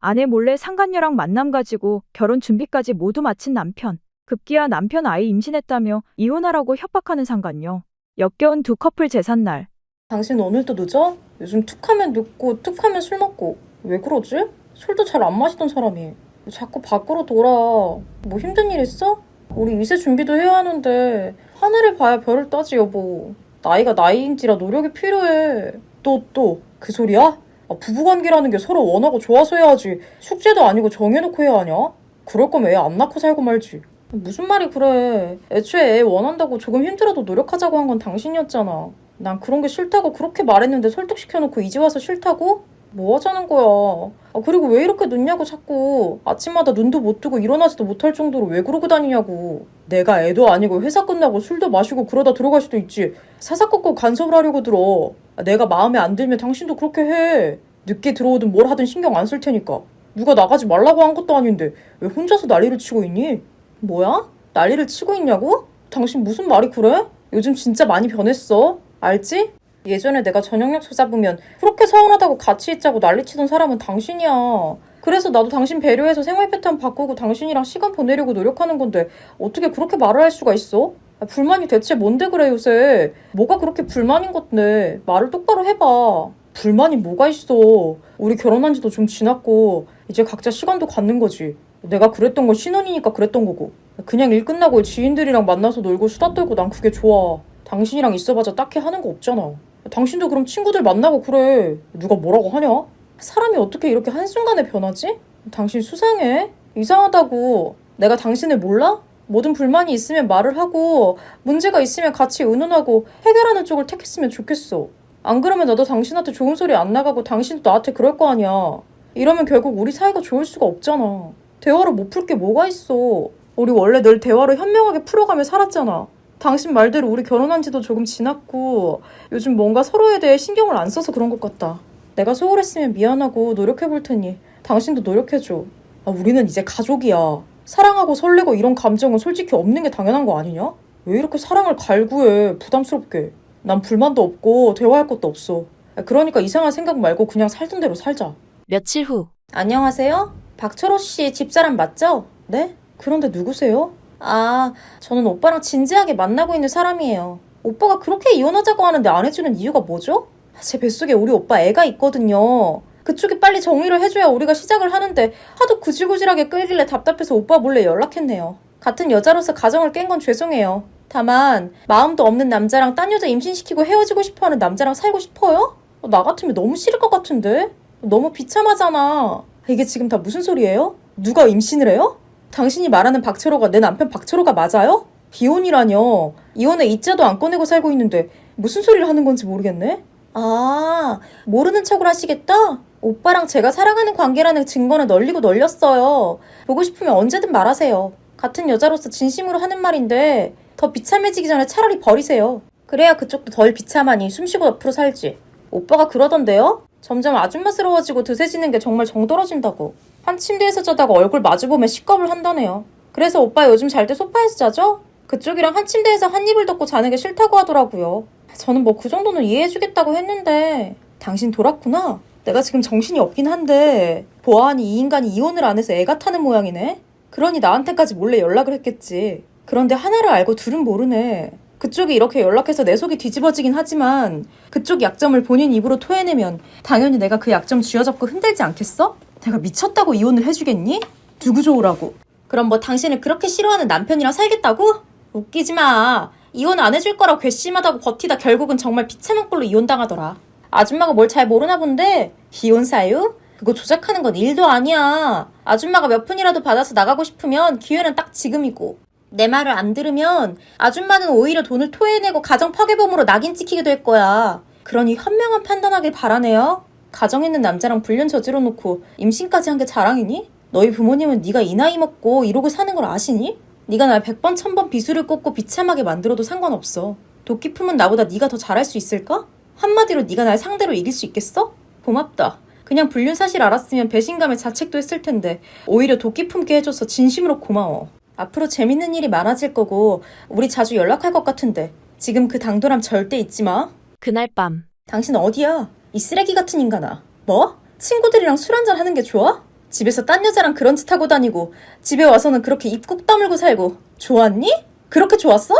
아내 몰래 상간녀랑 만남 가지고 결혼 준비까지 모두 마친 남편. 급기야 남편 아이 임신했다며 이혼하라고 협박하는 상간녀. 역겨운 두 커플 제삿날. 당신 오늘도 늦어? 요즘 툭하면 늦고 툭하면 술 먹고 왜 그러지? 술도 잘 안 마시던 사람이 왜 자꾸 밖으로 돌아. 뭐 힘든 일 있어? 우리 이세 준비도 해야 하는데 하늘을 봐야 별을 따지 여보. 나이가 나이인지라 노력이 필요해. 또 그 소리야? 부부관계라는 게 서로 원하고 좋아서 해야지 숙제도 아니고 정해놓고 해야 하냐? 그럴 거면 애 안 낳고 살고 말지. 무슨 말이 그래. 애초에 애 원한다고 조금 힘들어도 노력하자고 한 건 당신이었잖아. 난 그런 게 싫다고 그렇게 말했는데 설득시켜놓고 이제 와서 싫다고? 뭐 하자는 거야. 그리고 왜 이렇게 늦냐고 자꾸. 아침마다 눈도 못 뜨고 일어나지도 못할 정도로 왜 그러고 다니냐고. 내가 애도 아니고 회사 끝나고 술도 마시고 그러다 들어갈 수도 있지. 사사건건 간섭을 하려고 들어. 내가 마음에 안 들면 당신도 그렇게 해. 늦게 들어오든 뭘 하든 신경 안 쓸 테니까. 누가 나가지 말라고 한 것도 아닌데 왜 혼자서 난리를 치고 있니? 뭐야? 난리를 치고 있냐고? 당신 무슨 말이 그래? 요즘 진짜 많이 변했어. 알지? 예전에 내가 저녁 약속 잡으면 그렇게 서운하다고 같이 있자고 난리치던 사람은 당신이야. 그래서 나도 당신 배려해서 생활 패턴 바꾸고 당신이랑 시간 보내려고 노력하는 건데 어떻게 그렇게 말을 할 수가 있어? 불만이 대체 뭔데 그래 요새? 뭐가 그렇게 불만인 건데 말을 똑바로 해봐. 불만이 뭐가 있어. 우리 결혼한 지도 좀 지났고 이제 각자 시간도 갖는 거지. 내가 그랬던 건 신혼이니까 그랬던 거고. 그냥 일 끝나고 지인들이랑 만나서 놀고 수다 떨고 난 그게 좋아. 당신이랑 있어봐자 딱히 하는 거 없잖아. 당신도 그럼 친구들 만나고 그래. 누가 뭐라고 하냐? 사람이 어떻게 이렇게 한순간에 변하지? 당신 수상해. 이상하다고. 내가 당신을 몰라? 모든 불만이 있으면 말을 하고 문제가 있으면 같이 의논하고 해결하는 쪽을 택했으면 좋겠어. 안 그러면 나도 당신한테 좋은 소리 안 나가고 당신도 나한테 그럴 거 아니야. 이러면 결국 우리 사이가 좋을 수가 없잖아. 대화로 못 풀 게 뭐가 있어. 우리 원래 늘 대화로 현명하게 풀어가며 살았잖아. 당신 말대로 우리 결혼한 지도 조금 지났고 요즘 뭔가 서로에 대해 신경을 안 써서 그런 것 같다. 내가 소홀했으면 미안하고 노력해볼 테니 당신도 노력해줘. 우리는 이제 가족이야. 사랑하고 설레고 이런 감정은 솔직히 없는 게 당연한 거 아니냐? 왜 이렇게 사랑을 갈구해 부담스럽게. 난 불만도 없고 대화할 것도 없어. 그러니까 이상한 생각 말고 그냥 살던 대로 살자. 며칠 후. 안녕하세요? 박철호 씨 집사람 맞죠? 네? 그런데 누구세요? 저는 오빠랑 진지하게 만나고 있는 사람이에요. 오빠가 그렇게 이혼하자고 하는데 안 해주는 이유가 뭐죠? 제 뱃속에 우리 오빠 애가 있거든요. 그쪽이 빨리 정리를 해줘야 우리가 시작을 하는데 하도 구질구질하게 끌길래 답답해서 오빠 몰래 연락했네요. 같은 여자로서 가정을 깬 건 죄송해요. 다만 마음도 없는 남자랑 딴 여자 임신시키고 헤어지고 싶어하는 남자랑 살고 싶어요? 나 같으면 너무 싫을 것 같은데? 너무 비참하잖아. 이게 지금 다 무슨 소리예요? 누가 임신을 해요? 당신이 말하는 박철호가 내 남편 박철호가 맞아요? 이혼이라뇨. 이혼에 이자도 안 꺼내고 살고 있는데 무슨 소리를 하는 건지 모르겠네? 모르는 척을 하시겠다? 오빠랑 제가 사랑하는 관계라는 증거는 널리고 널렸어요. 보고 싶으면 언제든 말하세요. 같은 여자로서 진심으로 하는 말인데 더 비참해지기 전에 차라리 버리세요. 그래야 그쪽도 덜 비참하니 숨쉬고 옆으로 살지. 오빠가 그러던데요? 점점 아줌마스러워지고 드세지는 게 정말 정떨어진다고. 한 침대에서 자다가 얼굴 마주보면 식겁을 한다네요. 그래서 오빠 요즘 잘 때 소파에서 자죠? 그쪽이랑 한 침대에서 한 이불 덮고 자는 게 싫다고 하더라고요. 저는 뭐 그 정도는 이해해주겠다고 했는데 당신 돌았구나? 내가 지금 정신이 없긴 한데 보아하니 이 인간이 이혼을 안 해서 애가 타는 모양이네? 그러니 나한테까지 몰래 연락을 했겠지. 그런데 하나를 알고 둘은 모르네. 그쪽이 이렇게 연락해서 내 속이 뒤집어지긴 하지만 그쪽 약점을 본인 입으로 토해내면 당연히 내가 그 약점 쥐어잡고 흔들지 않겠어? 내가 미쳤다고 이혼을 해주겠니? 누구 좋으라고? 그럼 뭐 당신을 그렇게 싫어하는 남편이랑 살겠다고? 웃기지 마. 이혼 안 해줄 거라고 괘씸하다고 버티다 결국은 정말 비참한 꼴로 이혼당하더라. 아줌마가 뭘 잘 모르나 본데 이혼 사유? 그거 조작하는 건 일도 아니야. 아줌마가 몇 푼이라도 받아서 나가고 싶으면 기회는 딱 지금이고. 내 말을 안 들으면 아줌마는 오히려 돈을 토해내고 가정 파괴범으로 낙인 찍히게 될 거야. 그러니 현명한 판단하길 바라네요. 가정 있는 남자랑 불륜 저질러 놓고 임신까지 한 게 자랑이니? 너희 부모님은 네가 이 나이 먹고 이러고 사는 걸 아시니? 네가 날 100번 1000번 비수를 꽂고 비참하게 만들어도 상관없어. 도끼 품은 나보다 네가 더 잘할 수 있을까? 한마디로 네가 날 상대로 이길 수 있겠어? 고맙다. 그냥 불륜 사실 알았으면 배신감에 자책도 했을 텐데 오히려 도끼 품게 해줘서 진심으로 고마워. 앞으로 재밌는 일이 많아질 거고 우리 자주 연락할 것 같은데 지금 그 당돌함 절대 잊지 마. 그날 밤. 당신 어디야? 이 쓰레기 같은 인간아. 뭐? 친구들이랑 술 한잔 하는 게 좋아? 집에서 딴 여자랑 그런 짓 하고 다니고 집에 와서는 그렇게 입 꾹 다물고 살고 좋았니? 그렇게 좋았어?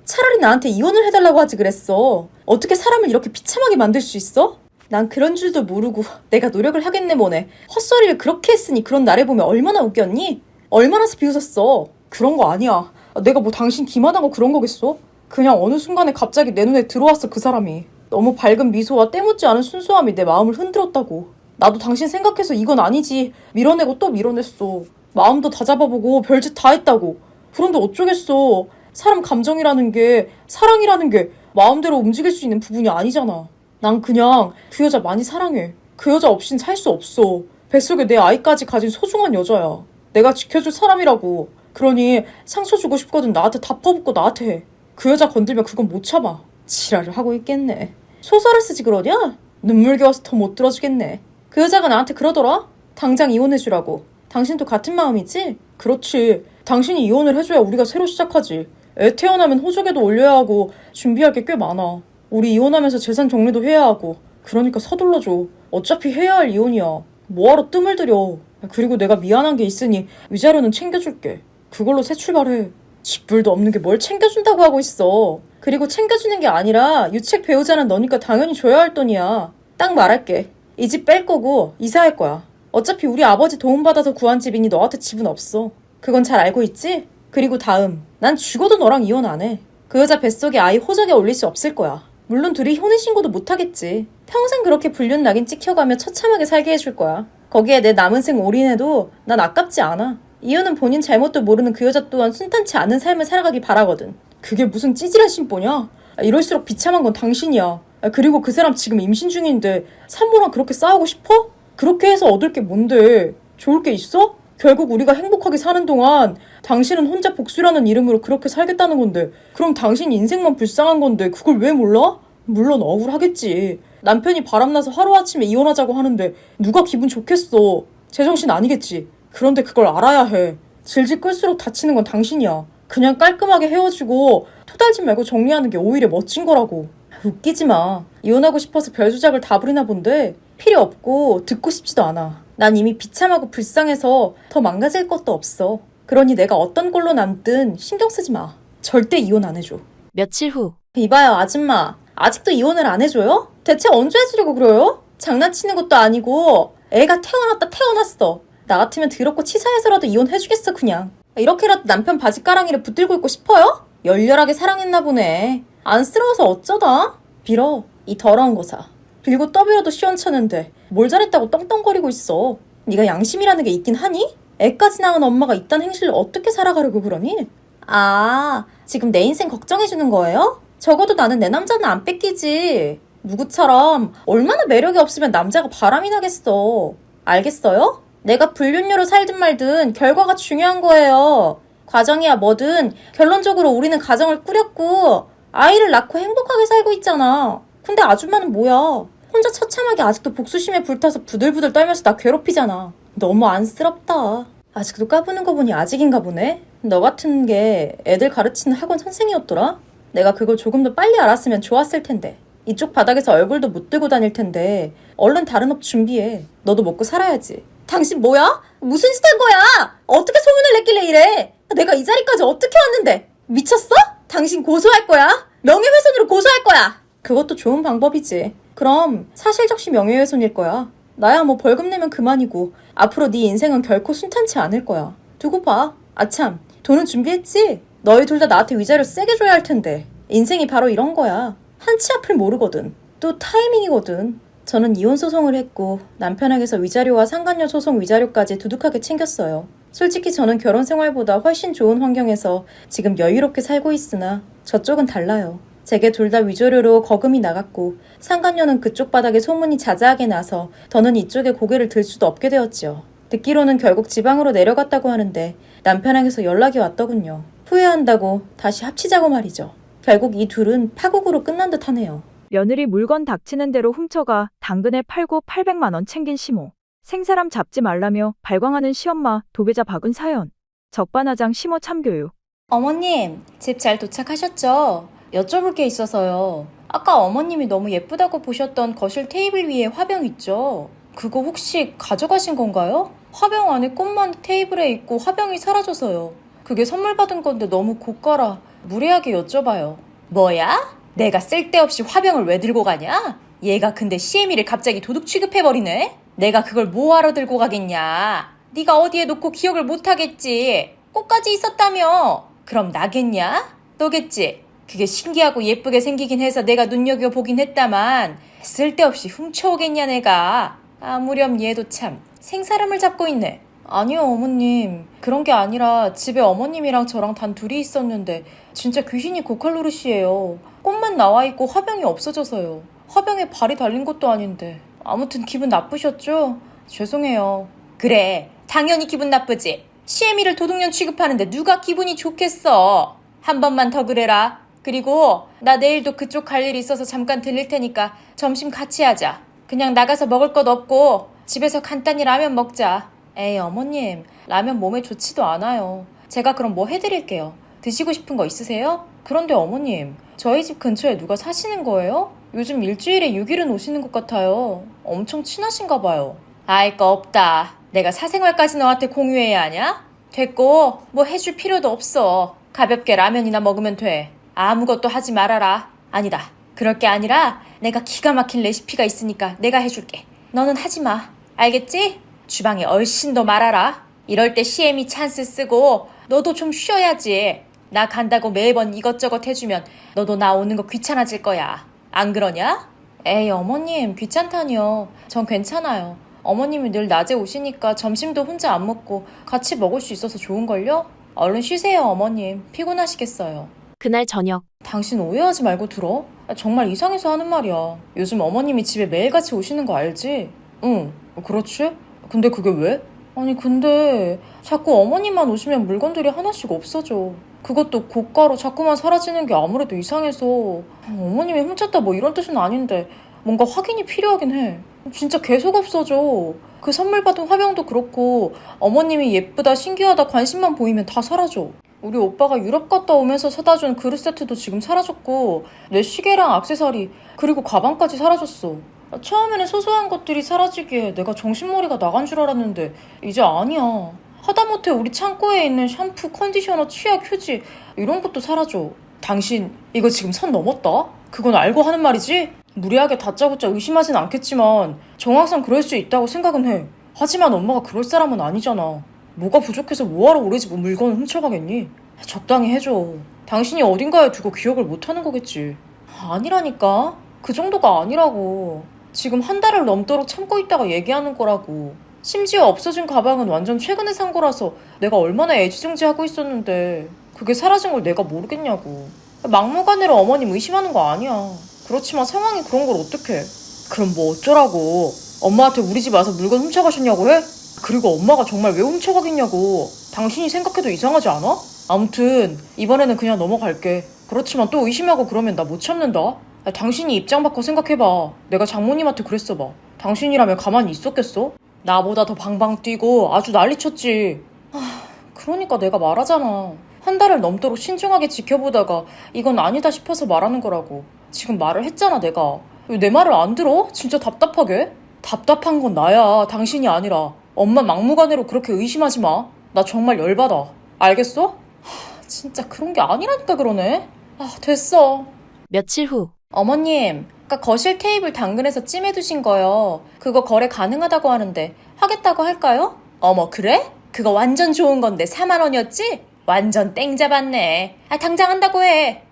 차라리 나한테 이혼을 해달라고 하지 그랬어. 어떻게 사람을 이렇게 비참하게 만들 수 있어? 난 그런 줄도 모르고 내가 노력을 하겠네 뭐네. 헛소리를 그렇게 했으니 그런 나를 보면 얼마나 웃겼니? 얼마나 비웃었어. 그런 거 아니야. 내가 뭐 당신 기만하고 그런 거겠어? 그냥 어느 순간에 갑자기 내 눈에 들어왔어 그 사람이. 너무 밝은 미소와 때묻지 않은 순수함이 내 마음을 흔들었다고. 나도 당신 생각해서 이건 아니지 밀어내고 또 밀어냈어. 마음도 다 잡아보고 별짓 다 했다고. 그런데 어쩌겠어. 사람 감정이라는 게, 사랑이라는 게 마음대로 움직일 수 있는 부분이 아니잖아. 난 그냥 그 여자 많이 사랑해. 그 여자 없인 살 수 없어. 뱃속에 내 아이까지 가진 소중한 여자야. 내가 지켜줄 사람이라고. 그러니 상처 주고 싶거든 나한테 다 퍼붓고 나한테 해. 그 여자 건들면 그건 못 참아. 지랄을 하고 있겠네. 소설을 쓰지 그러냐? 눈물겨워서 더 못 들어주겠네. 그 여자가 나한테 그러더라. 당장 이혼해주라고. 당신도 같은 마음이지? 그렇지. 당신이 이혼을 해줘야 우리가 새로 시작하지. 애 태어나면 호적에도 올려야 하고 준비할 게 꽤 많아. 우리 이혼하면서 재산 정리도 해야 하고. 그러니까 서둘러줘. 어차피 해야 할 이혼이야. 뭐하러 뜸을 들여. 그리고 내가 미안한 게 있으니 위자료는 챙겨줄게. 그걸로 새 출발해. 집불도 없는 게 뭘 챙겨준다고 하고 있어. 그리고 챙겨주는 게 아니라 유책 배우자는 너니까 당연히 줘야 할 돈이야. 딱 말할게. 이 집 뺄 거고 이사할 거야. 어차피 우리 아버지 도움받아서 구한 집이니 너한테 집은 없어. 그건 잘 알고 있지? 그리고 다음. 난 죽어도 너랑 이혼 안 해. 그 여자 뱃속에 아이 호적에 올릴 수 없을 거야. 물론 둘이 혼인신고도 못하겠지. 평생 그렇게 불륜 낙인 찍혀가며 처참하게 살게 해줄 거야. 거기에 내 남은 생 올인해도 난 아깝지 않아. 이유는 본인 잘못도 모르는 그 여자 또한 순탄치 않은 삶을 살아가길 바라거든. 그게 무슨 찌질한 심보냐? 이럴수록 비참한 건 당신이야. 그리고 그 사람 지금 임신 중인데 산모랑 그렇게 싸우고 싶어? 그렇게 해서 얻을 게 뭔데? 좋을 게 있어? 결국 우리가 행복하게 사는 동안 당신은 혼자 복수라는 이름으로 그렇게 살겠다는 건데 그럼 당신 인생만 불쌍한 건데 그걸 왜 몰라? 물론 억울하겠지. 남편이 바람나서 하루아침에 이혼하자고 하는데 누가 기분 좋겠어. 제정신 아니겠지. 그런데 그걸 알아야 해. 질질 끌수록 다치는 건 당신이야. 그냥 깔끔하게 헤어지고 토달지 말고 정리하는 게 오히려 멋진 거라고. 웃기지 마. 이혼하고 싶어서 별주작을 다 부리나 본데 필요 없고 듣고 싶지도 않아. 난 이미 비참하고 불쌍해서 더 망가질 것도 없어. 그러니 내가 어떤 꼴로 남든 신경 쓰지 마. 절대 이혼 안 해줘. 며칠 후. 이봐요 아줌마. 아직도 이혼을 안 해줘요? 대체 언제 해주려고 그래요? 장난치는 것도 아니고 애가 태어났다 태어났어. 나 같으면 더럽고 치사해서라도 이혼해주겠어 그냥. 이렇게라도 남편 바지가랑이를 붙들고 있고 싶어요? 열렬하게 사랑했나 보네. 안쓰러워서 어쩌다? 빌어 이 더러운 거사. 빌고 떠밀어도 시원찮은데 뭘 잘했다고 떵떵거리고 있어. 네가 양심이라는 게 있긴 하니? 애까지 낳은 엄마가 이딴 행실을 어떻게 살아가려고 그러니? 아, 지금 내 인생 걱정해주는 거예요? 적어도 나는 내 남자는 안 뺏기지. 누구처럼 얼마나 매력이 없으면 남자가 바람이 나겠어. 알겠어요? 내가 불륜녀로 살든 말든 결과가 중요한 거예요. 과정이야 뭐든 결론적으로 우리는 가정을 꾸렸고 아이를 낳고 행복하게 살고 있잖아. 근데 아줌마는 뭐야? 혼자 처참하게 아직도 복수심에 불타서 부들부들 떨면서 나 괴롭히잖아. 너무 안쓰럽다. 아직도 까부는 거 보니 아직인가 보네? 너 같은 게 애들 가르치는 학원 선생이었더라? 내가 그걸 조금 더 빨리 알았으면 좋았을 텐데. 이쪽 바닥에서 얼굴도 못 들고 다닐 텐데 얼른 다른 업 준비해. 너도 먹고 살아야지. 당신 뭐야? 무슨 짓 한 거야? 어떻게 소문을 냈길래 이래? 내가 이 자리까지 어떻게 왔는데? 미쳤어? 당신 고소할 거야? 명예훼손으로 고소할 거야. 그것도 좋은 방법이지. 그럼 사실적시 명예훼손일 거야. 나야 뭐 벌금 내면 그만이고 앞으로 네 인생은 결코 순탄치 않을 거야. 두고 봐. 아참, 돈은 준비했지? 너희 둘 다 나한테 위자료 세게 줘야 할 텐데. 인생이 바로 이런 거야. 한치 앞을 모르거든. 또 타이밍이거든. 저는 이혼 소송을 했고 남편에게서 위자료와 상간녀 소송 위자료까지 두둑하게 챙겼어요. 솔직히 저는 결혼 생활보다 훨씬 좋은 환경에서 지금 여유롭게 살고 있으나 저쪽은 달라요. 제게 둘 다 위조료로 거금이 나갔고 상간녀는 그쪽 바닥에 소문이 자자하게 나서 더는 이쪽에 고개를 들 수도 없게 되었지요. 듣기로는 결국 지방으로 내려갔다고 하는데 남편에게서 연락이 왔더군요. 후회한다고 다시 합치자고 말이죠. 결국 이 둘은 파국으로 끝난 듯 하네요. 며느리 물건 닥치는 대로 훔쳐가 당근에 팔고 800만 원 챙긴 시모. 생사람 잡지 말라며 발광하는 시엄마 도배자 박은 사연. 적반하장 시모 참교육. 어머님, 집 잘 도착하셨죠? 여쭤볼 게 있어서요. 아까 어머님이 너무 예쁘다고 보셨던 거실 테이블 위에 화병 있죠? 그거 혹시 가져가신 건가요? 화병 안에 꽃만 테이블에 있고 화병이 사라져서요. 그게 선물 받은 건데 너무 고가라 무례하게 여쭤봐요. 뭐야? 내가 쓸데없이 화병을 왜 들고 가냐? 얘가 근데 CM이를 갑자기 도둑 취급해버리네? 내가 그걸 뭐하러 들고 가겠냐? 네가 어디에 놓고 기억을 못하겠지. 꽃까지 있었다며. 그럼 나겠냐? 너겠지? 그게 신기하고 예쁘게 생기긴 해서 내가 눈여겨보긴 했다만 쓸데없이 훔쳐오겠냐 내가. 아무렴 얘도 참 생사람을 잡고 있네. 아니요 어머님, 그런 게 아니라 집에 어머님이랑 저랑 단 둘이 있었는데 진짜 귀신이 고칼 노릇이에요. 꽃만 나와있고 화병이 없어져서요. 화병에 발이 달린 것도 아닌데. 아무튼 기분 나쁘셨죠? 죄송해요. 그래, 당연히 기분 나쁘지. CM이를 도둑년 취급하는데 누가 기분이 좋겠어. 한 번만 더 그래라. 그리고 나 내일도 그쪽 갈 일 있어서 잠깐 들릴 테니까 점심 같이 하자. 그냥 나가서 먹을 것 없고 집에서 간단히 라면 먹자. 에이 어머님, 라면 몸에 좋지도 않아요. 제가 그럼 뭐 해드릴게요. 드시고 싶은 거 있으세요? 그런데 어머님, 저희 집 근처에 누가 사시는 거예요? 요즘 일주일에 6일은 오시는 것 같아요. 엄청 친하신가 봐요. 알 거 없다. 내가 사생활까지 너한테 공유해야 하냐? 됐고 뭐 해줄 필요도 없어. 가볍게 라면이나 먹으면 돼. 아무것도 하지 말아라. 아니다, 그럴 게 아니라 내가 기가 막힌 레시피가 있으니까 내가 해줄게. 너는 하지 마. 알겠지? 주방에 얼씬 더 말아라. 이럴 때 CM이 찬스 쓰고 너도 좀 쉬어야지. 나 간다고 매번 이것저것 해주면 너도 나 오는 거 귀찮아질 거야. 안 그러냐? 에이 어머님, 귀찮다니요. 전 괜찮아요. 어머님이 늘 낮에 오시니까 점심도 혼자 안 먹고 같이 먹을 수 있어서 좋은걸요? 얼른 쉬세요 어머님. 피곤하시겠어요. 그날 저녁, 당신 오해하지 말고 들어. 정말 이상해서 하는 말이야. 요즘 어머님이 집에 매일같이 오시는 거 알지? 응, 그렇지? 근데 그게 왜? 아니 근데 자꾸 어머님만 오시면 물건들이 하나씩 없어져. 그것도 고가로 자꾸만 사라지는 게 아무래도 이상해서. 어머님이 훔쳤다 뭐 이런 뜻은 아닌데 뭔가 확인이 필요하긴 해. 진짜 계속 없어져. 그 선물 받은 화병도 그렇고 어머님이 예쁘다 신기하다 관심만 보이면 다 사라져. 우리 오빠가 유럽 갔다 오면서 사다 준 그릇 세트도 지금 사라졌고 내 시계랑 액세서리 그리고 가방까지 사라졌어. 처음에는 소소한 것들이 사라지기에 내가 정신머리가 나간 줄 알았는데 이제 아니야. 하다못해 우리 창고에 있는 샴푸, 컨디셔너, 치약, 휴지 이런 것도 사라져. 당신 이거 지금 선 넘었다? 그건 알고 하는 말이지? 무리하게 다짜고짜 의심하진 않겠지만 정황상 그럴 수 있다고 생각은 해. 하지만 엄마가 그럴 사람은 아니잖아. 뭐가 부족해서 뭐하러 우리 집 물건을 훔쳐가겠니? 적당히 해줘. 당신이 어딘가에 두고 기억을 못하는 거겠지. 아니라니까. 그 정도가 아니라고. 지금 한 달을 넘도록 참고 있다가 얘기하는 거라고. 심지어 없어진 가방은 완전 최근에 산 거라서 내가 얼마나 애지중지하고 있었는데 그게 사라진 걸 내가 모르겠냐고. 막무가내로 어머님 의심하는 거 아니야. 그렇지만 상황이 그런 걸 어떡해. 그럼 뭐 어쩌라고. 엄마한테 우리 집 와서 물건 훔쳐가셨냐고 해? 그리고 엄마가 정말 왜 훔쳐가겠냐고. 당신이 생각해도 이상하지 않아? 아무튼 이번에는 그냥 넘어갈게. 그렇지만 또 의심하고 그러면 나 못 참는다. 당신이 입장 바꿔 생각해봐. 내가 장모님한테 그랬어봐. 당신이라면 가만히 있었겠어? 나보다 더 방방 뛰고 아주 난리쳤지. 그러니까 내가 말하잖아. 한 달을 넘도록 신중하게 지켜보다가 이건 아니다 싶어서 말하는 거라고. 지금 말을 했잖아 내가. 왜 내 말을 안 들어? 진짜 답답하게. 답답한 건 나야, 당신이 아니라. 엄마 막무가내로 그렇게 의심하지 마. 나 정말 열받아. 알겠어? 진짜 그런 게 아니라니까 그러네. 됐어. 며칠 후, 어머님, 아까 거실 테이블 당근에서 찜해두신 거요. 그거 거래 가능하다고 하는데 하겠다고 할까요? 어머 그래? 그거 완전 좋은 건데 4만 원이었지? 완전 땡 잡았네. 당장 한다고 해.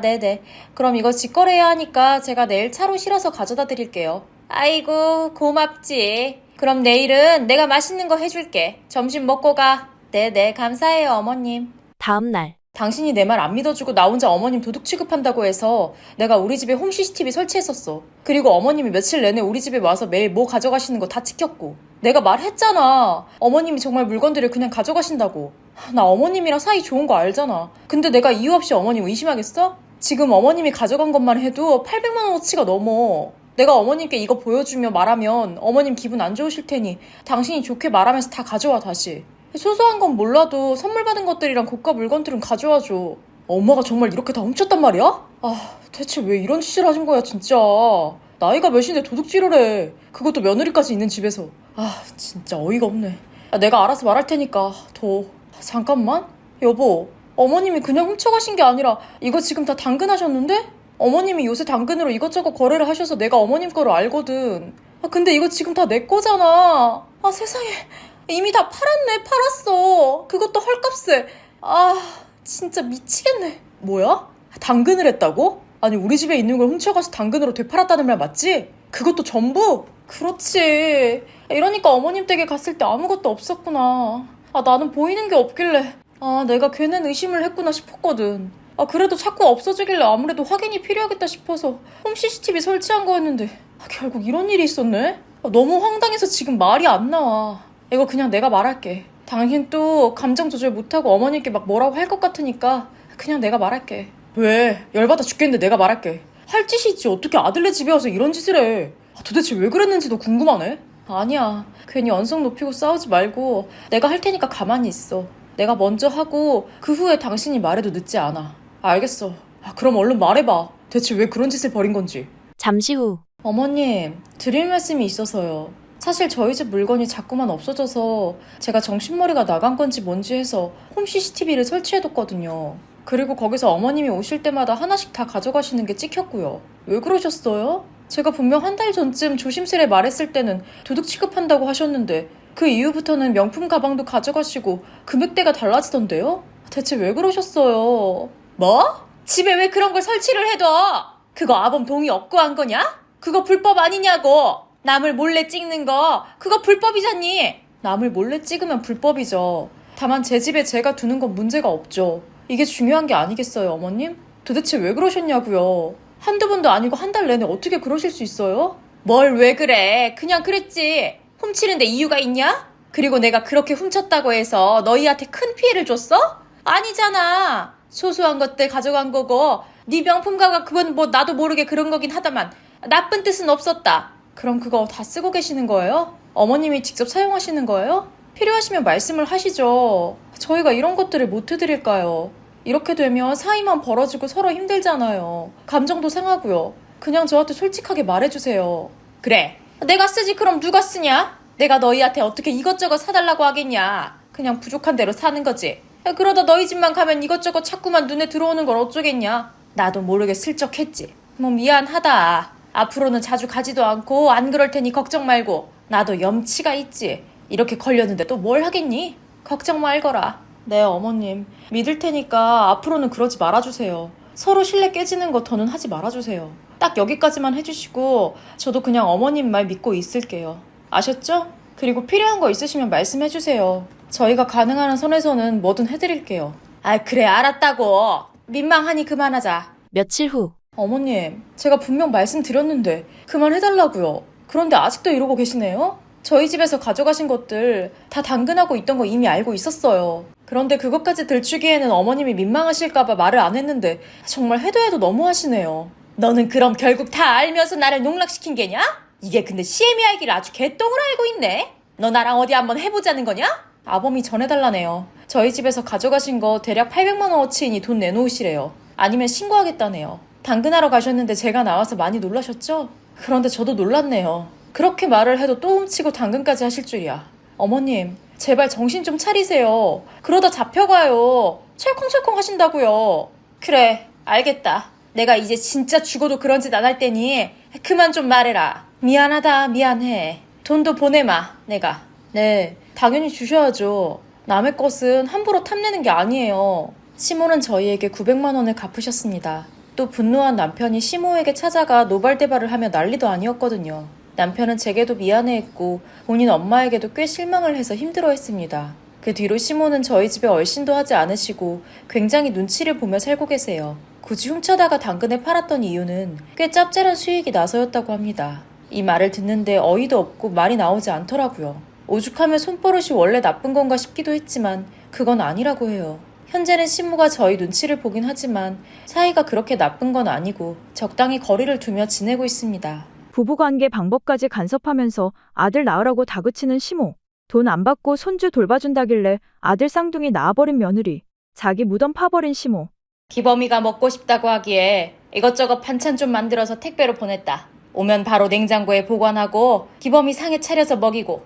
네네. 그럼 이거 직거래해야 하니까 제가 내일 차로 실어서 가져다 드릴게요. 아이고 고맙지. 그럼 내일은 내가 맛있는 거 해줄게. 점심 먹고 가. 네네 감사해요 어머님. 다음 날, 당신이 내 말 안 믿어주고 나 혼자 어머님 도둑 취급한다고 해서 내가 우리 집에 홈 CCTV 설치했었어. 그리고 어머님이 며칠 내내 우리 집에 와서 매일 뭐 가져가시는 거 다 찍혔고. 내가 말했잖아. 어머님이 정말 물건들을 그냥 가져가신다고. 나 어머님이랑 사이 좋은 거 알잖아. 근데 내가 이유 없이 어머님 의심하겠어? 지금 어머님이 가져간 것만 해도 800만 원어치가 넘어. 내가 어머님께 이거 보여주며 말하면 어머님 기분 안 좋으실 테니 당신이 좋게 말하면서 다 가져와 다시. 소소한 건 몰라도 선물 받은 것들이랑 고가 물건들은 가져와줘. 엄마가 정말 이렇게 다 훔쳤단 말이야? 대체 왜 이런 짓을 하신 거야 진짜. 나이가 몇인데 도둑질을 해. 그것도 며느리까지 있는 집에서. 진짜 어이가 없네. 내가 알아서 말할 테니까 잠깐만. 여보, 어머님이 그냥 훔쳐가신 게 아니라 이거 지금 다 당근하셨는데? 어머님이 요새 당근으로 이것저것 거래를 하셔서 내가 어머님 거로 알거든. 근데 이거 지금 다 내 거잖아. 세상에. 이미 다 팔았어. 그것도 헐값에. 진짜 미치겠네. 뭐야? 당근을 했다고? 아니, 우리 집에 있는 걸 훔쳐가서 당근으로 되팔았다는 말 맞지? 그것도 전부? 그렇지. 이러니까 어머님 댁에 갔을 때 아무것도 없었구나. 나는 보이는 게 없길래 내가 괜한 의심을 했구나 싶었거든. 그래도 자꾸 없어지길래 아무래도 확인이 필요하겠다 싶어서 홈 CCTV 설치한 거였는데 결국 이런 일이 있었네? 너무 황당해서 지금 말이 안 나와. 이거 그냥 내가 말할게. 당신 또 감정 조절 못하고 어머님께 막 뭐라고 할 것 같으니까 그냥 내가 말할게. 왜? 열받아 죽겠는데 내가 말할게. 할 짓이 있지 어떻게 아들네 집에 와서 이런 짓을 해. 도대체 왜 그랬는지도 궁금하네. 아니야. 괜히 언성 높이고 싸우지 말고 내가 할 테니까 가만히 있어. 내가 먼저 하고 그 후에 당신이 말해도 늦지 않아. 알겠어. 그럼 얼른 말해봐. 대체 왜 그런 짓을 벌인 건지. 잠시 후. 어머님, 드릴 말씀이 있어서요. 사실 저희 집 물건이 자꾸만 없어져서 제가 정신머리가 나간 건지 뭔지 해서 홈 CCTV를 설치해뒀거든요. 그리고 거기서 어머님이 오실 때마다 하나씩 다 가져가시는 게 찍혔고요. 왜 그러셨어요? 제가 분명 한 달 전쯤 조심스레 말했을 때는 도둑 취급한다고 하셨는데 그 이후부터는 명품 가방도 가져가시고 금액대가 달라지던데요? 대체 왜 그러셨어요? 뭐? 집에 왜 그런 걸 설치를 해둬? 그거 아범 동의 없고 한 거냐? 그거 불법 아니냐고! 남을 몰래 찍는 거 그거 불법이잖니. 남을 몰래 찍으면 불법이죠. 다만 제 집에 제가 두는 건 문제가 없죠. 이게 중요한 게 아니겠어요, 어머님? 도대체 왜 그러셨냐고요. 한두 번도 아니고 한 달 내내 어떻게 그러실 수 있어요? 뭘 왜 그래. 그냥 그랬지. 훔치는데 이유가 있냐? 그리고 내가 그렇게 훔쳤다고 해서 너희한테 큰 피해를 줬어? 아니잖아. 소소한 것들 가져간 거고 네 명품 가방 그건 뭐 나도 모르게 그런 거긴 하다만 나쁜 뜻은 없었다. 그럼 그거 다 쓰고 계시는 거예요? 어머님이 직접 사용하시는 거예요? 필요하시면 말씀을 하시죠. 저희가 이런 것들을 못 해드릴까요? 이렇게 되면 사이만 벌어지고 서로 힘들잖아요. 감정도 상하고요. 그냥 저한테 솔직하게 말해주세요. 그래. 내가 쓰지 그럼 누가 쓰냐? 내가 너희한테 어떻게 이것저것 사달라고 하겠냐. 그냥 부족한 대로 사는 거지. 그러다 너희 집만 가면 이것저것 자꾸만 눈에 들어오는 걸 어쩌겠냐. 나도 모르게 슬쩍 했지. 뭐 미안하다. 앞으로는 자주 가지도 않고 안 그럴 테니 걱정 말고. 나도 염치가 있지. 이렇게 걸렸는데 또 뭘 하겠니? 걱정 말거라. 네, 어머님. 믿을 테니까 앞으로는 그러지 말아주세요. 서로 신뢰 깨지는 거 더는 하지 말아주세요. 딱 여기까지만 해주시고 저도 그냥 어머님 말 믿고 있을게요. 아셨죠? 그리고 필요한 거 있으시면 말씀해주세요. 저희가 가능한 선에서는 뭐든 해드릴게요. 그래 알았다고. 민망하니 그만하자. 며칠 후. 어머님, 제가 분명 말씀드렸는데 그만해달라고요. 그런데 아직도 이러고 계시네요? 저희 집에서 가져가신 것들 다 당근하고 있던 거 이미 알고 있었어요. 그런데 그것까지 들추기에는 어머님이 민망하실까봐 말을 안 했는데 정말 해도 해도 너무하시네요. 너는 그럼 결국 다 알면서 나를 농락시킨 게냐? 이게 근데 CM이 알기를 아주 개똥으로 알고 있네? 너 나랑 어디 한번 해보자는 거냐? 아범이 전해달라네요. 저희 집에서 가져가신 거 대략 800만 원어치이니 돈 내놓으시래요. 아니면 신고하겠다네요. 당근하러 가셨는데 제가 나와서 많이 놀라셨죠? 그런데 저도 놀랐네요. 그렇게 말을 해도 또 훔치고 당근까지 하실 줄이야. 어머님, 제발 정신 좀 차리세요. 그러다 잡혀가요. 철컹철컹 하신다고요. 그래, 알겠다. 내가 이제 진짜 죽어도 그런 짓 안 할 테니 그만 좀 말해라. 미안하다, 미안해. 돈도 보내마, 내가. 네, 당연히 주셔야죠. 남의 것은 함부로 탐내는 게 아니에요. 시모는 저희에게 900만 원을 갚으셨습니다. 또 분노한 남편이 시모에게 찾아가 노발대발을 하며 난리도 아니었거든요. 남편은 제게도 미안해했고 본인 엄마에게도 꽤 실망을 해서 힘들어했습니다. 그 뒤로 시모는 저희 집에 얼씬도 하지 않으시고 굉장히 눈치를 보며 살고 계세요. 굳이 훔쳐다가 당근에 팔았던 이유는 꽤 짭짤한 수익이 나서였다고 합니다. 이 말을 듣는데 어이도 없고 말이 나오지 않더라고요. 오죽하면 손버릇이 원래 나쁜 건가 싶기도 했지만 그건 아니라고 해요. 현재는 시모가 저희 눈치를 보긴 하지만 사이가 그렇게 나쁜 건 아니고 적당히 거리를 두며 지내고 있습니다. 부부관계 방법까지 간섭하면서 아들 낳으라고 다그치는 시모. 돈 안 받고 손주 돌봐준다길래 아들 쌍둥이 낳아버린 며느리. 자기 무덤 파버린 시모. 기범이가 먹고 싶다고 하기에 이것저것 반찬 좀 만들어서 택배로 보냈다. 오면 바로 냉장고에 보관하고 기범이 상에 차려서 먹이고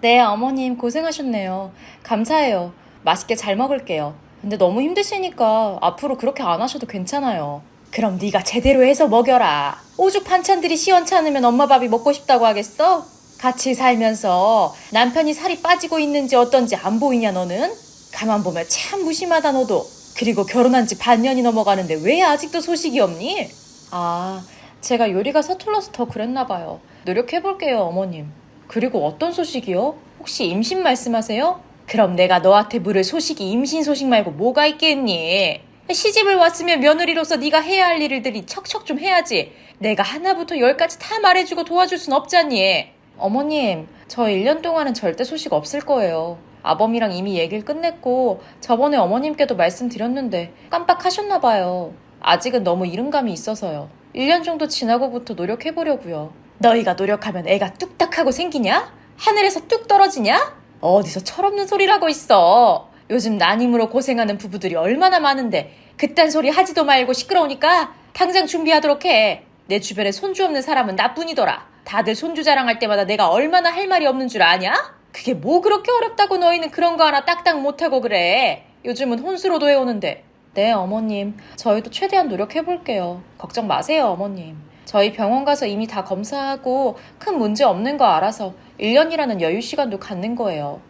네, 어머님 고생하셨네요. 감사해요. 맛있게 잘 먹을게요. 근데 너무 힘드시니까 앞으로 그렇게 안 하셔도 괜찮아요. 그럼 네가 제대로 해서 먹여라. 오죽 반찬들이 시원찮으면 엄마 밥이 먹고 싶다고 하겠어? 같이 살면서 남편이 살이 빠지고 있는지 어떤지 안 보이냐 너는? 가만 보면 참 무심하다 너도. 그리고 결혼한 지 반년이 넘어가는데 왜 아직도 소식이 없니? 아, 제가 요리가 서툴러서 더 그랬나 봐요. 노력해볼게요, 어머님. 그리고 어떤 소식이요? 혹시 임신 말씀하세요? 그럼 내가 너한테 물을 소식이 임신 소식 말고 뭐가 있겠니? 시집을 왔으면 며느리로서 네가 해야 할 일들이 척척 좀 해야지. 내가 하나부터 열까지 다 말해주고 도와줄 순 없잖니. 어머님, 저 1년 동안은 절대 소식 없을 거예요. 아범이랑 이미 얘기를 끝냈고 저번에 어머님께도 말씀드렸는데 깜빡하셨나 봐요. 아직은 너무 이른감이 있어서요. 1년 정도 지나고부터 노력해보려고요. 너희가 노력하면 애가 뚝딱하고 생기냐? 하늘에서 뚝 떨어지냐? 어디서 철없는 소리를 하고 있어. 요즘 난임으로 고생하는 부부들이 얼마나 많은데 그딴 소리 하지도 말고 시끄러우니까 당장 준비하도록 해. 내 주변에 손주 없는 사람은 나뿐이더라. 다들 손주 자랑할 때마다 내가 얼마나 할 말이 없는 줄 아냐? 그게 뭐 그렇게 어렵다고 너희는 그런 거 하나 딱딱 못하고 그래. 요즘은 혼수로도 해오는데. 네, 어머님. 저희도 최대한 노력해볼게요. 걱정 마세요, 어머님. 저희 병원 가서 이미 다 검사하고 큰 문제 없는 거 알아서 1년이라는 여유 시간도 갖는 거예요.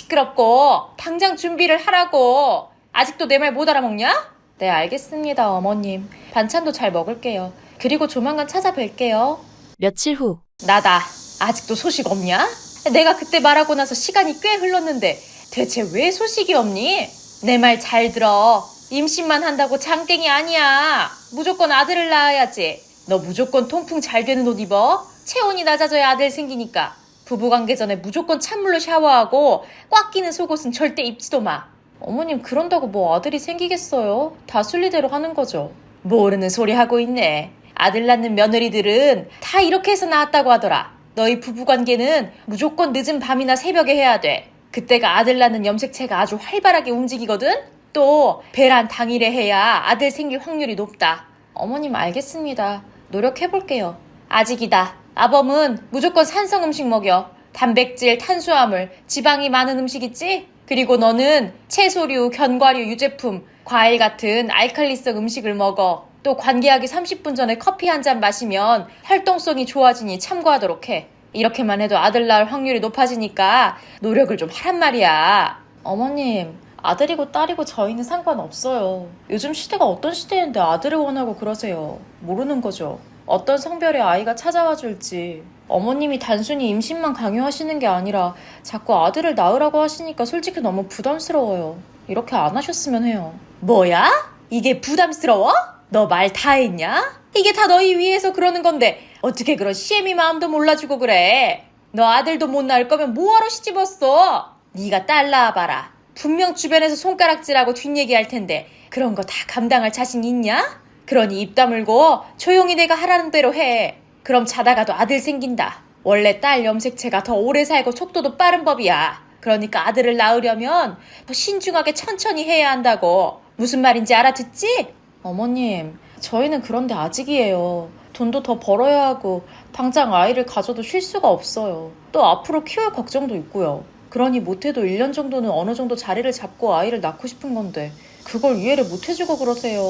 시끄럽고 당장 준비를 하라고. 아직도 내 말 못 알아먹냐? 네, 알겠습니다, 어머님. 반찬도 잘 먹을게요. 그리고 조만간 찾아뵐게요. 며칠 후. 나다. 아직도 소식 없냐? 내가 그때 말하고 나서 시간이 꽤 흘렀는데 대체 왜 소식이 없니? 내 말 잘 들어. 임신만 한다고 장땡이 아니야. 무조건 아들을 낳아야지. 너 무조건 통풍 잘 되는 옷 입어. 체온이 낮아져야 아들 생기니까. 부부관계 전에 무조건 찬물로 샤워하고 꽉 끼는 속옷은 절대 입지도 마. 어머님, 그런다고 뭐 아들이 생기겠어요? 다 순리대로 하는 거죠. 모르는 소리 하고 있네. 아들 낳는 며느리들은 다 이렇게 해서 낳았다고 하더라. 너희 부부관계는 무조건 늦은 밤이나 새벽에 해야 돼. 그때가 아들 낳는 염색체가 아주 활발하게 움직이거든? 또 배란 당일에 해야 아들 생길 확률이 높다. 어머님, 알겠습니다. 노력해볼게요. 아직이다. 아범은 무조건 산성 음식 먹여. 단백질, 탄수화물, 지방이 많은 음식 있지? 그리고 너는 채소류, 견과류, 유제품, 과일 같은 알칼리성 음식을 먹어. 또 관계하기 30분 전에 커피 한 잔 마시면 활동성이 좋아지니 참고하도록 해. 이렇게만 해도 아들 낳을 확률이 높아지니까 노력을 좀 하란 말이야. 어머님, 아들이고 딸이고 저희는 상관없어요. 요즘 시대가 어떤 시대인데 아들을 원하고 그러세요. 모르는 거죠. 어떤 성별의 아이가 찾아와 줄지. 어머님이 단순히 임신만 강요하시는 게 아니라 자꾸 아들을 낳으라고 하시니까 솔직히 너무 부담스러워요. 이렇게 안 하셨으면 해요. 뭐야? 이게 부담스러워? 너 말 다 했냐? 이게 다 너희 위해서 그러는 건데 어떻게 그런 시애미 마음도 몰라주고 그래? 너 아들도 못 낳을 거면 뭐하러 시집왔어? 네가 딸 낳아봐라. 분명 주변에서 손가락질하고 뒷얘기할 텐데 그런 거 다 감당할 자신 있냐? 그러니 입 다물고 조용히 내가 하라는 대로 해. 그럼 자다가도 아들 생긴다. 원래 딸 염색체가 더 오래 살고 속도도 빠른 법이야. 그러니까 아들을 낳으려면 더 신중하게 천천히 해야 한다고. 무슨 말인지 알아듣지? 어머님, 저희는 그런데 아직이에요. 돈도 더 벌어야 하고 당장 아이를 가져도 쉴 수가 없어요. 또 앞으로 키울 걱정도 있고요. 그러니 못해도 1년 정도는 어느 정도 자리를 잡고 아이를 낳고 싶은 건데 그걸 이해를 못 해주고 그러세요.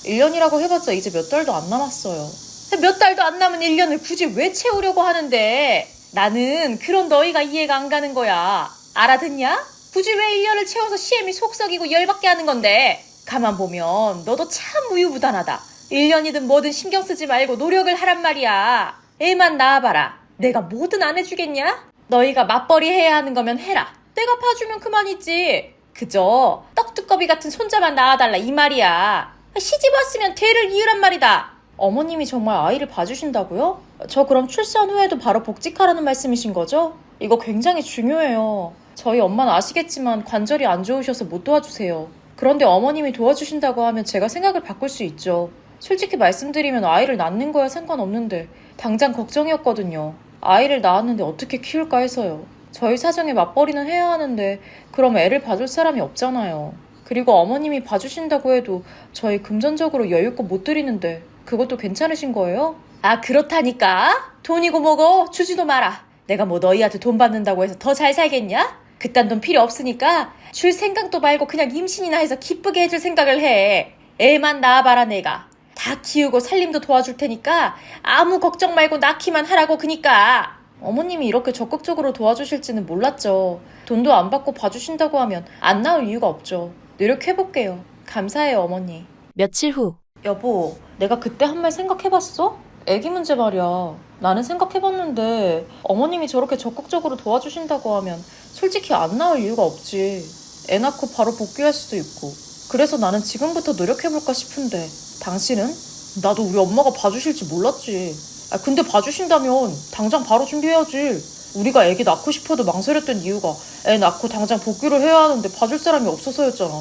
1년이라고 해봤자 이제 몇 달도 안 남았어요. 몇 달도 안 남은 1년을 굳이 왜 채우려고 하는데? 나는 그런 너희가 이해가 안 가는 거야. 알아듣냐? 굳이 왜 1년을 채워서 시애미 속썩이고 열받게 하는 건데? 가만 보면 너도 참 우유부단하다. 1년이든 뭐든 신경 쓰지 말고 노력을 하란 말이야. 애만 낳아봐라. 내가 뭐든 안 해주겠냐? 너희가 맞벌이 해야 하는 거면 해라. 내가 봐주면 그만이지. 그저 떡두꺼비 같은 손자만 낳아달라 이 말이야. 시집 왔으면 대를 이으란 말이다. 어머님이 정말 아이를 봐주신다고요? 저 그럼 출산 후에도 바로 복직하라는 말씀이신 거죠? 이거 굉장히 중요해요. 저희 엄마는 아시겠지만 관절이 안 좋으셔서 못 도와주세요. 그런데 어머님이 도와주신다고 하면 제가 생각을 바꿀 수 있죠. 솔직히 말씀드리면 아이를 낳는 거야 상관없는데 당장 걱정이었거든요. 아이를 낳았는데 어떻게 키울까 해서요. 저희 사정에 맞벌이는 해야 하는데 그럼 애를 봐줄 사람이 없잖아요. 그리고 어머님이 봐주신다고 해도 저희 금전적으로 여유껏 못 드리는데 그것도 괜찮으신 거예요? 아, 그렇다니까? 돈이고 뭐고 주지도 마라. 내가 뭐 너희한테 돈 받는다고 해서 더 잘 살겠냐? 그딴 돈 필요 없으니까 줄 생각도 말고 그냥 임신이나 해서 기쁘게 해줄 생각을 해. 애만 낳아봐라 내가. 다 키우고 살림도 도와줄 테니까 아무 걱정 말고 낳기만 하라고 그니까. 어머님이 이렇게 적극적으로 도와주실지는 몰랐죠. 돈도 안 받고 봐주신다고 하면 안 나올 이유가 없죠. 노력해볼게요. 감사해요 어머니. 며칠 후. 여보, 내가 그때 한 말 생각해봤어? 애기 문제 말이야. 나는 생각해봤는데 어머님이 저렇게 적극적으로 도와주신다고 하면 솔직히 안 나올 이유가 없지. 애 낳고 바로 복귀할 수도 있고. 그래서 나는 지금부터 노력해볼까 싶은데 당신은? 나도 우리 엄마가 봐주실지 몰랐지. 근데 봐주신다면 당장 바로 준비해야지. 우리가 애기 낳고 싶어도 망설였던 이유가 애 낳고 당장 복귀를 해야 하는데 봐줄 사람이 없어서였잖아.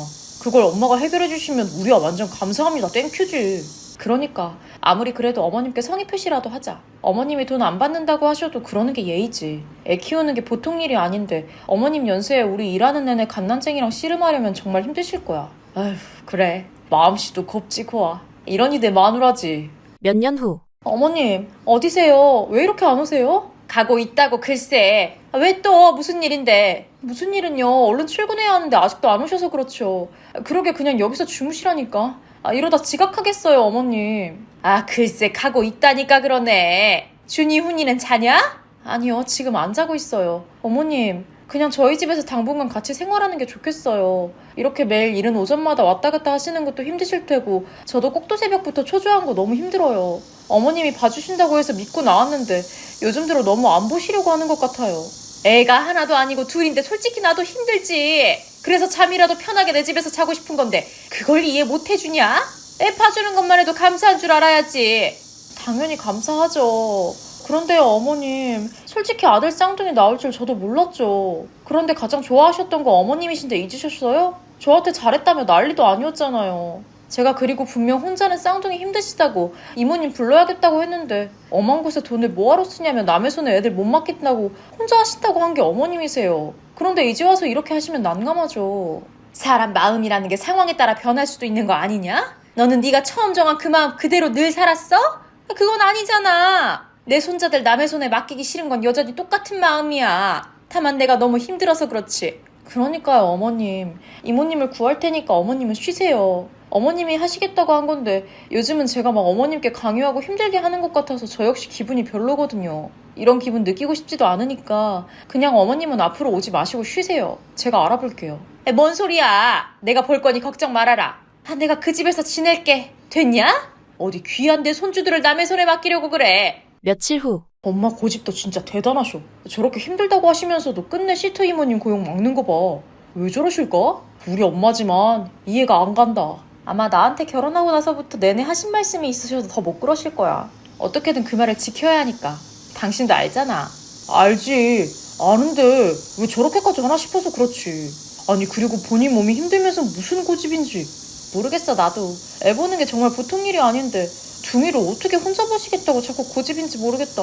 그걸 엄마가 해결해 주시면 우리야 완전 감사합니다 땡큐지. 그러니까 아무리 그래도 어머님께 성의 표시라도 하자. 어머님이 돈 안 받는다고 하셔도 그러는 게 예의지. 애 키우는 게 보통 일이 아닌데 어머님 연세에 우리 일하는 내내 갓난쟁이랑 씨름하려면 정말 힘드실 거야. 아휴 그래 마음씨도 곱지 고와. 이러니 내 마누라지. 몇 년 후. 어머님 어디세요? 왜 이렇게 안 오세요? 가고 있다고 글쎄. 왜 또 무슨 일인데? 무슨 일은요? 얼른 출근해야 하는데 아직도 안 오셔서 그렇죠. 그러게 그냥 여기서 주무시라니까. 이러다 지각하겠어요 어머님. 글쎄 가고 있다니까 그러네. 준이 훈이는 자냐? 아니요 지금 안 자고 있어요. 어머님 그냥 저희 집에서 당분간 같이 생활하는 게 좋겠어요. 이렇게 매일 이른 오전마다 왔다 갔다 하시는 것도 힘드실 테고 저도 꼭두 새벽부터 초조한 거 너무 힘들어요. 어머님이 봐주신다고 해서 믿고 나왔는데 요즘 들어 너무 안 보시려고 하는 것 같아요. 애가 하나도 아니고 둘인데 솔직히 나도 힘들지. 그래서 잠이라도 편하게 내 집에서 자고 싶은 건데 그걸 이해 못 해주냐? 애 봐주는 것만 해도 감사한 줄 알아야지. 당연히 감사하죠. 그런데요 어머님 솔직히 아들 쌍둥이 나올 줄 저도 몰랐죠. 그런데 가장 좋아하셨던 거 어머님이신데 잊으셨어요? 저한테 잘했다며 난리도 아니었잖아요. 제가 그리고 분명 혼자는 쌍둥이 힘드시다고 이모님 불러야겠다고 했는데 엄한 곳에 돈을 뭐하러 쓰냐며 남의 손에 애들 못 맡긴다고 혼자 하신다고 한 게 어머님이세요. 그런데 이제 와서 이렇게 하시면 난감하죠. 사람 마음이라는 게 상황에 따라 변할 수도 있는 거 아니냐? 너는 네가 처음 정한 그 마음 그대로 늘 살았어? 그건 아니잖아. 내 손자들 남의 손에 맡기기 싫은 건 여전히 똑같은 마음이야. 다만 내가 너무 힘들어서 그렇지. 그러니까요 어머님. 이모님을 구할 테니까 어머님은 쉬세요. 어머님이 하시겠다고 한 건데 요즘은 제가 막 어머님께 강요하고 힘들게 하는 것 같아서 저 역시 기분이 별로거든요. 이런 기분 느끼고 싶지도 않으니까 그냥 어머님은 앞으로 오지 마시고 쉬세요. 제가 알아볼게요. 뭔 소리야. 내가 볼 거니 걱정 말아라. 내가 그 집에서 지낼게. 됐냐? 어디 귀한 내 손주들을 남의 손에 맡기려고 그래. 며칠 후. 엄마 고집도 진짜 대단하셔. 저렇게 힘들다고 하시면서도 끝내 시트 이모님 고용 막는 거 봐. 왜 저러실까? 우리 엄마지만 이해가 안 간다. 아마 나한테 결혼하고 나서부터 내내 하신 말씀이 있으셔서 더 못 그러실 거야. 어떻게든 그 말을 지켜야 하니까. 당신도 알잖아. 알지. 아는데 왜 저렇게까지 하나 싶어서 그렇지. 아니 그리고 본인 몸이 힘들면서 무슨 고집인지. 모르겠어 나도. 애 보는 게 정말 보통 일이 아닌데 둥이를 어떻게 혼자 보시겠다고 자꾸 고집인지 모르겠다.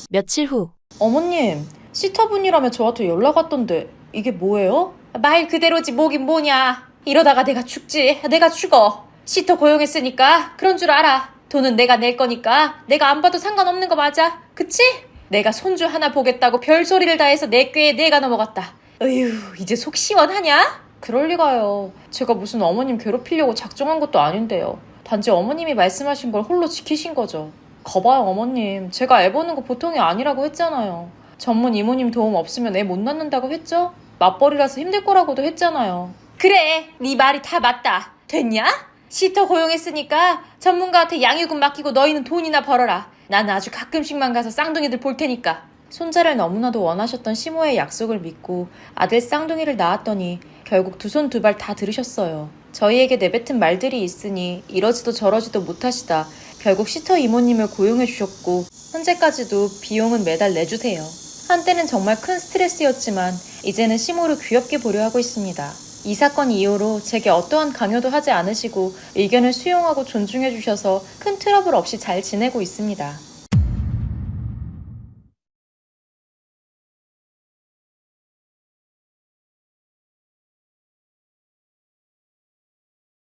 며칠 후. 어머님 시터분이라며 저한테 연락 왔던데 이게 뭐예요? 말 그대로지 뭐긴 뭐냐. 이러다가 내가 죽지. 내가 죽어. 시터 고용했으니까 그런 줄 알아. 돈은 내가 낼 거니까 내가 안 봐도 상관없는 거 맞아. 그치? 내가 손주 하나 보겠다고 별소리를 다 해서 내 꾀에 내가 넘어갔다. 어휴 이제 속 시원하냐? 그럴 리가요. 제가 무슨 어머님 괴롭히려고 작정한 것도 아닌데요. 단지 어머님이 말씀하신 걸 홀로 지키신 거죠. 거봐요 어머님. 제가 애 보는 거 보통이 아니라고 했잖아요. 전문 이모님 도움 없으면 애 못 낳는다고 했죠? 맞벌이라서 힘들 거라고도 했잖아요. 그래 네 말이 다 맞다. 됐냐? 시터 고용했으니까 전문가한테 양육은 맡기고 너희는 돈이나 벌어라. 나는 아주 가끔씩만 가서 쌍둥이들 볼 테니까. 손자를 너무나도 원하셨던 시모의 약속을 믿고 아들 쌍둥이를 낳았더니 결국 두 손 두 발 다 들으셨어요. 저희에게 내뱉은 말들이 있으니 이러지도 저러지도 못하시다 결국 시터 이모님을 고용해 주셨고 현재까지도 비용은 매달 내주세요. 한때는 정말 큰 스트레스였지만 이제는 시모를 귀엽게 보려 하고 있습니다. 이 사건 이후로 제게 어떠한 강요도 하지 않으시고 의견을 수용하고 존중해 주셔서 큰 트러블 없이 잘 지내고 있습니다.